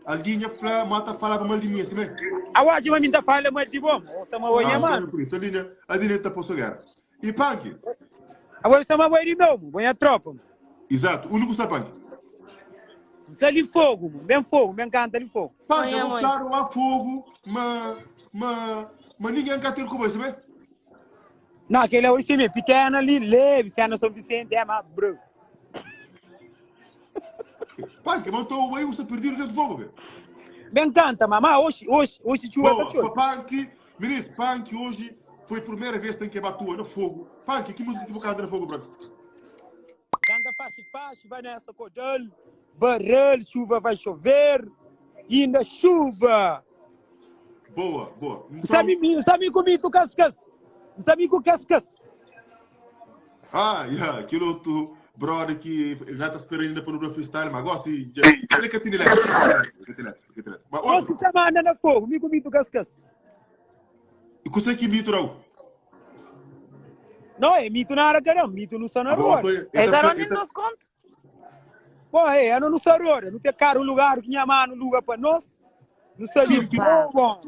Aldinha fala, mata fala para Maldinha, sim, né? Awaji ma minta fala ma di bom. O sama wo yaman. Por isso, Aldinha tá posto guerra. E Punk? Awaji sama wo di meu, bo ya tropa. Exato, o único está Punk. Zali fogo, bem fogo, bem canta de fogo. Punk, eu vou falar a fogo, mas ninguém quer ter como isso, né? Não, aquele é o time pequeno ali, leve, se é na São Vicente, é mas bro. Punk, mas estou aí, você perdeu o dedo de fogo, velho. Bem canta, mamá, hoje chuva tá chuva. Punk, ministro, Punk hoje foi a primeira vez que tem que bater no fogo. Punk, que música que você canta no fogo, bro? Canta fácil, vai nessa codal, barrel, chuva vai chover, e na chuva. Boa. Então... Sabe comigo cascas? Sabe com cascas? Aquele outro brother que já está esperando ainda para o freestyle, mas gosta de... Ele que tem elétrico. Mas outro... Você manda na fogo, me comigo cascas. E você que mito, não? Não, é mito na hora, caramba, mito no sonoro. É da onde nos conta? Pô, é no sonoro, não tem caro lugar, que minha mano lugar para nós. Não sei que bom.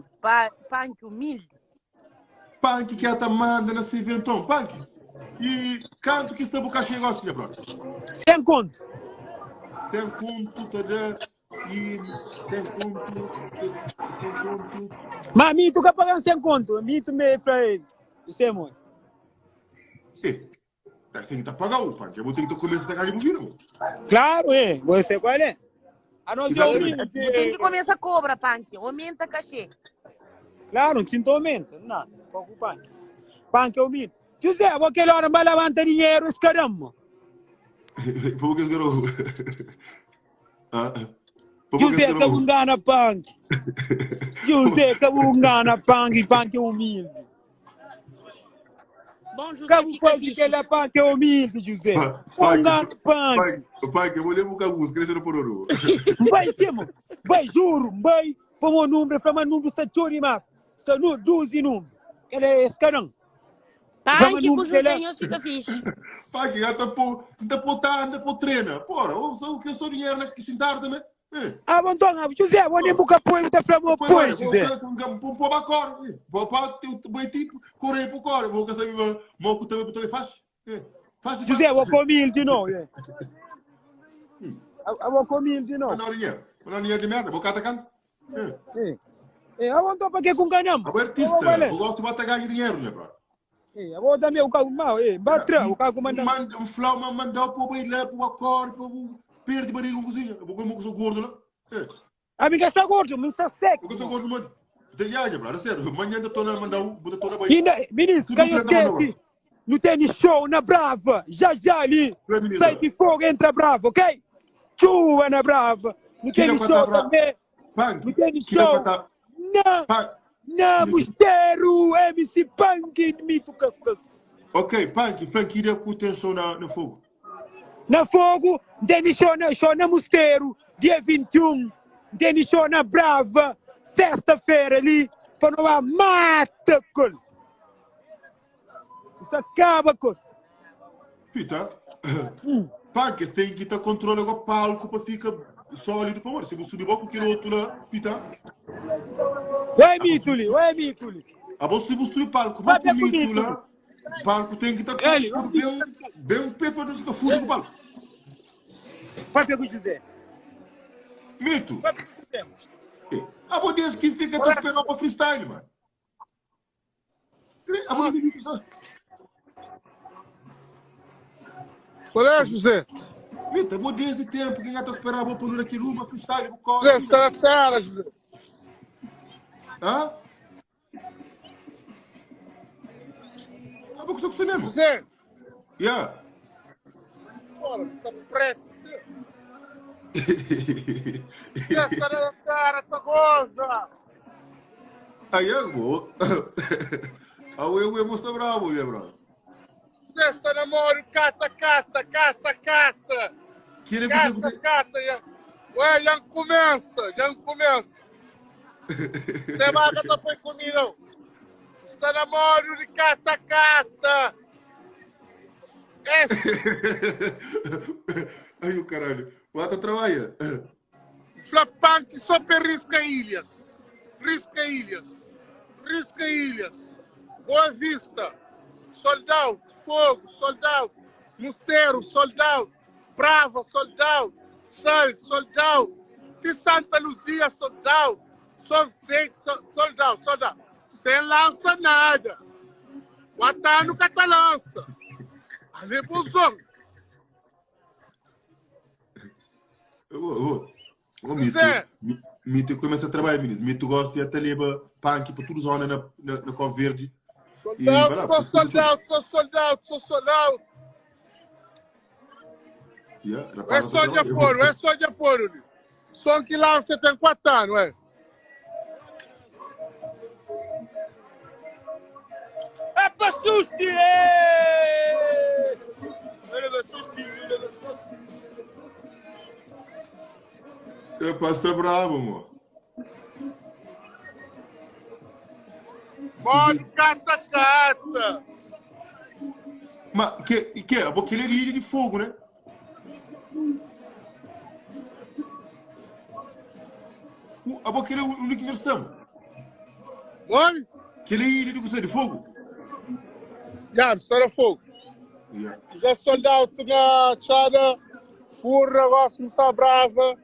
Punk humilde. Punk que até manda nesse evento, Punk. E canto que está boca chega assim, brother. Sem conto. Sem conto, sem conto. Mas mito que pagar sem conto, mito me faz. Você é muito. Mas tem que pagar o Punk. Eu vou ter que começar a ganhar dinheiro. Claro, você qual é? A nós tem que começar a cobrar, Punk. Aumenta cachê. Claro, não sinto aumento. Não, pouco Punk. Punk é o mito. José, aquele hora vai levantar dinheiro, esse caramba. Por que esse garoto? José, que engana Punk. José, que engana Punk, Punk é humilde. Bom, José, como foi que ele é Punk é humilde, José? Engana Punk. Punk, eu vou ler um música, crescendo por ouro. Vai, Simo. Vai, juro. Vai, põe o número, faz o número, está chori mas. Está no 12 número. Ele é esse caramba. Punk, que o José fica fixe. Punk, anda por treina. Porra, o que eu sou dinheiro na que sentar também. Bom, então, José, vou nem buscar apoio, tá para o apoio, José. Vou para cor. Vou para o tipo, correr para o cor. Vou que sabe, vou que também faz. José, vou comer de novo. Vou comer de novo. Não é dinheiro de merda, vou cá atacando. Então, para que com ganhamos? Eu artista, eu gosto de bater dinheiro, né, bro? Eu vou dar meu carro mal, batra, o carro manda. Um flow, mandar para o beijo, para o cor, para o perder de barriga com cozinha. Eu vou comer com o gordo lá. Amiga, está gordo, mas está seco. Eu estou gordo, mano. Tem já, bro, sério. Amanhã eu estou a mandar vou estou na banheira. Ministro, ganhou esquece. No tênis show na Brava, já ali. Sai de fogo, entra Brava, ok? Chuva na Brava. No tênis show também. No tênis show. Não, Mosteiro, MC Punk, mito cascas. Ok, Punk, Frank, iria com o teu show no fogo. Na fogo, tênis show na Mosteiro, dia 21. Tênis show na Brava, sexta-feira ali, para não mata, col. Isso acaba com isso. Pita, Punk, tem que ter controle com o palco para ficar sólido para morrer. Se você subir pouco, quero outro lá, Pita. Ué, Mituli. A você subir o palco, mas o Mituli lá, o palco tem que estar bem um pé para não ficar fundo com o palco. Vai pegar o José. Mito. A bodega que fica te esperando para freestyle, mano. A bodega que fica... Qual é, José? Mito, a bodega de tempo, quem já está esperando para pôr aqui uma freestyle, o colo. José, está na cara, José. Hã? Ah, vou com mesmo. José. Yeah. Bora, essa preta. Essa na cara, tá goza. Aí eu vou. Aí eu vou mostrar bravo, né, bro? Essa namoro, cata. Cata. Ué, já começa. Você vai cá para comigo, não. Está namoro de cata. Aí o caralho. Bota trabalha. Flapanque só para Risca-Ilhas. Risca-Ilhas. Risca-Ilhas. Boa Vista. Soldado. Fogo. Soldado. Mosteiro. Soldado. Brava. Soldado. Sal. Soldado. De Santa Luzia. Soldado. Só Vicente. Soldado. Soldado. Sem lança nada. O Atano cata lança. Ali busão. Mito começa a trabalhar, menino. Mito gosta de até levar punk para toda zona na Cova Verde. Soldado, sou soldado, sou soldado, sou soldado. É só de apoio, é só de apoio. Só que lá você tem 4 anos, é? É para susti! Ele susti, É para estar bravo, amor. Mole, cata. Mas que é? Porque ele é ilha de fogo, né? Porque ele é o único que nós estamos. Mole? Que ele é ilha de fogo. Já, história fogo. Já soldado na Tchada, furra, gosto de brava.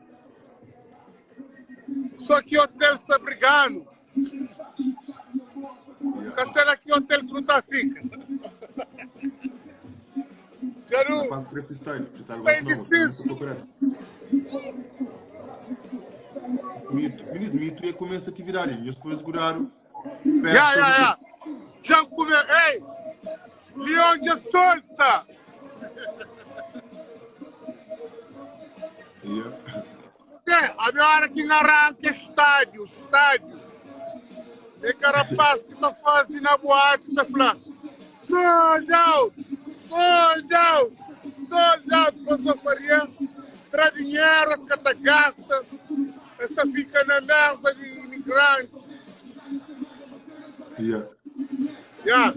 Só que hotel está brigando. Castelo aqui hotel que não está fica. Quero. Bem difícil. Mito ia começar a te virar ali. E as coisas duraram. Já. Já comeu. Ei! Leão de solta! A minha hora que arranca estádio. E carapaz que está fazendo na boate, está falando: soldado! Você faria, traz dinheiro, essa que gasta, essa fica na mesa de imigrantes. Já.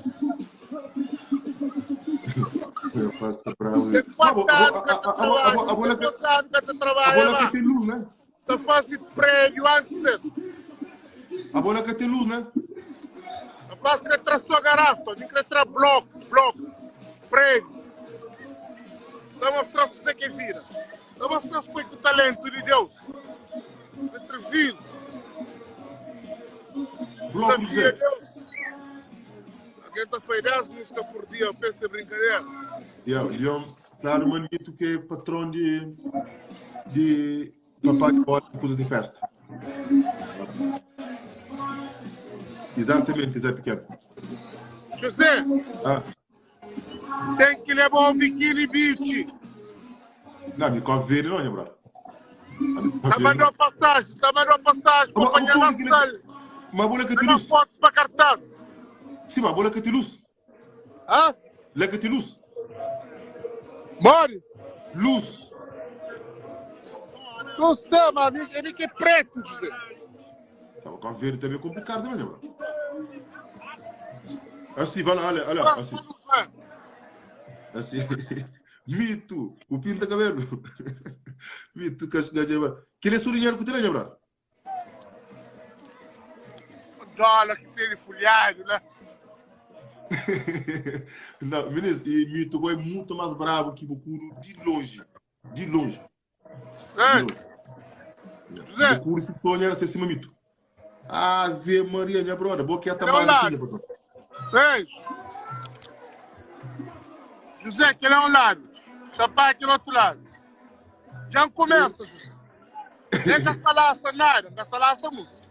Eu faço para bravo. Tem 4 anos que tu trabalha. A bola que tem luz, né? Tu faz prédio antes. A bola que tem luz, né? A base que traz sua garrafa, nem que traz bloco, prédio. Dá uma frase que você quer vira. Dá uma frase com o talento de Deus. Atrevido. Bloco de Deus. Alguém está fazendo música por dia, eu penso em brincadeira. Leão, claro, manito que é patrão de papai de coisas de festa. Exatamente, Zé Pequeno. José, tem que levar um biquíni beach. Não, me convém não, lembrar. Tá mandando passagem, acompanhando na sala. Uma bola que tem luz. Foto para cartaz. Sim, uma bola que tem luz. Lá que tem luz. Mori? Luz. Luz tem, mas ele que é preto, José. Estava com a verde também complicado, não lembra? Assim, vai lá, olha, assim. Assim. Mito, o pinta cabelo. Mito, cascadeva. Que ele é seu dinheiro que tem, lembra? Dólar que tem de folhado, né? Não, ministro, e Mito é muito mais bravo que o Bocuro de longe. De longe. José. O Bocuro se sonha era acima Mito. Ave Maria, minha brother, boa que é a tamanho. José, aquele é um lado. Chapai, aquele outro lado. Já começa, José. Nem caçalaça, nada. Caçalaça, música.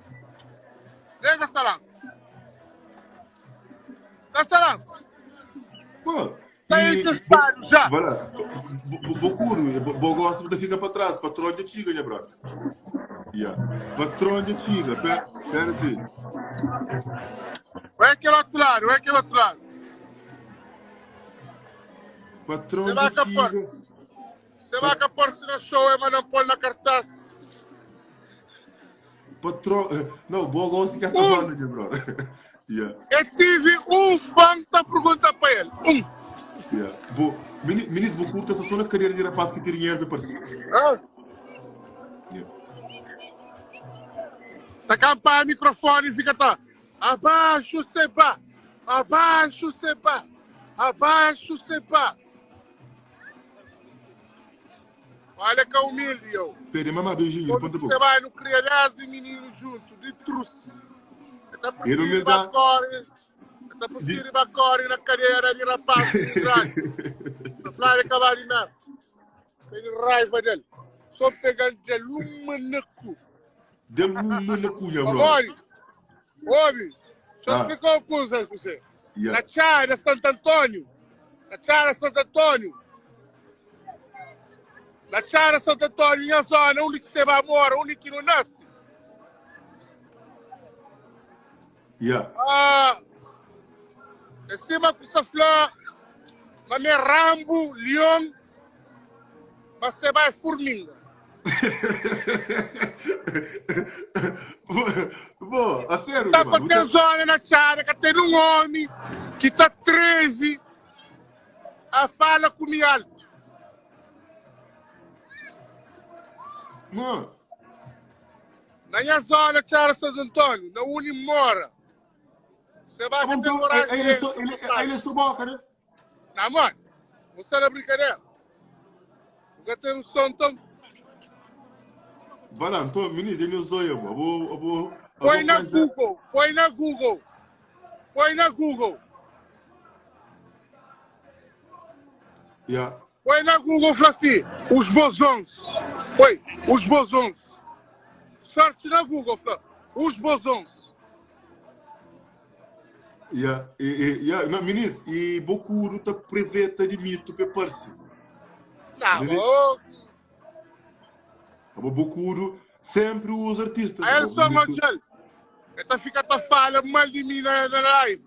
Nem caçalaça. Caçalaça. Pô. Tá aí de estádio já. Vai lá. Bocuro, gosto de ficar para trás. Patrão de tiga, minha brother. Patrão de tiga. Pera assim. Vai aquele outro lado, Patrão de tiga. Você vai pôr-se no show, mas não pôr na cartaz. Patrão. Não, boa gosto que é falando, minha brother. Eu tive um fã que pergunta para ele. Ministro Bocuro está só na carreira de rapaz que tem dinheiro para parecer. Tá campar o microfone e fica tá. Abaixo o Seba. Abaixo o Seba. Abaixo o Seba. Olha que humilde eu. Pede mamãe beijinho, ponta Quando você vai no criança e menino junto, de truce. Tá por ir bacore na cadeira de rapaz de grande. Na flora cavalinar. Tem raiva dele. Só pegando de luma no cu. De luma no cu, bro. Agora, ouve, deixa eu explicar uma coisa pra você. Na Chara Santo Antônio. Na Chara Santo Antônio. Na Chara Santo Antônio, minha zona, onde que você vai morar, onde que não nasce. Em cima com essa flor, mas é Rambo, Leão, mas você vai formiga. Bom, a sério, tá para ter zona na Chara, que tem um homem que está 13 a falar comigo alto. Mano. Na minha zona, Chara Santo Antônio, na onde mora. Você vai ter coragem. Ele é sua boca, né? Não, mano. Você não é brincadeira. Porque tem um som tão. Vai lá, então, menino, ele usou eu, põe na Google, põe na Google. Põe na Google. Põe na Google, fala assim, os bosons. Põe, os bosons. Sorte na Google, fala, os bosons. Não, ministro, e Bocuro tá preveta de mito para parceiro. Não, o Bocuro sempre os artistas. aí ele só manchal. Então fica a falha mal de mim na live.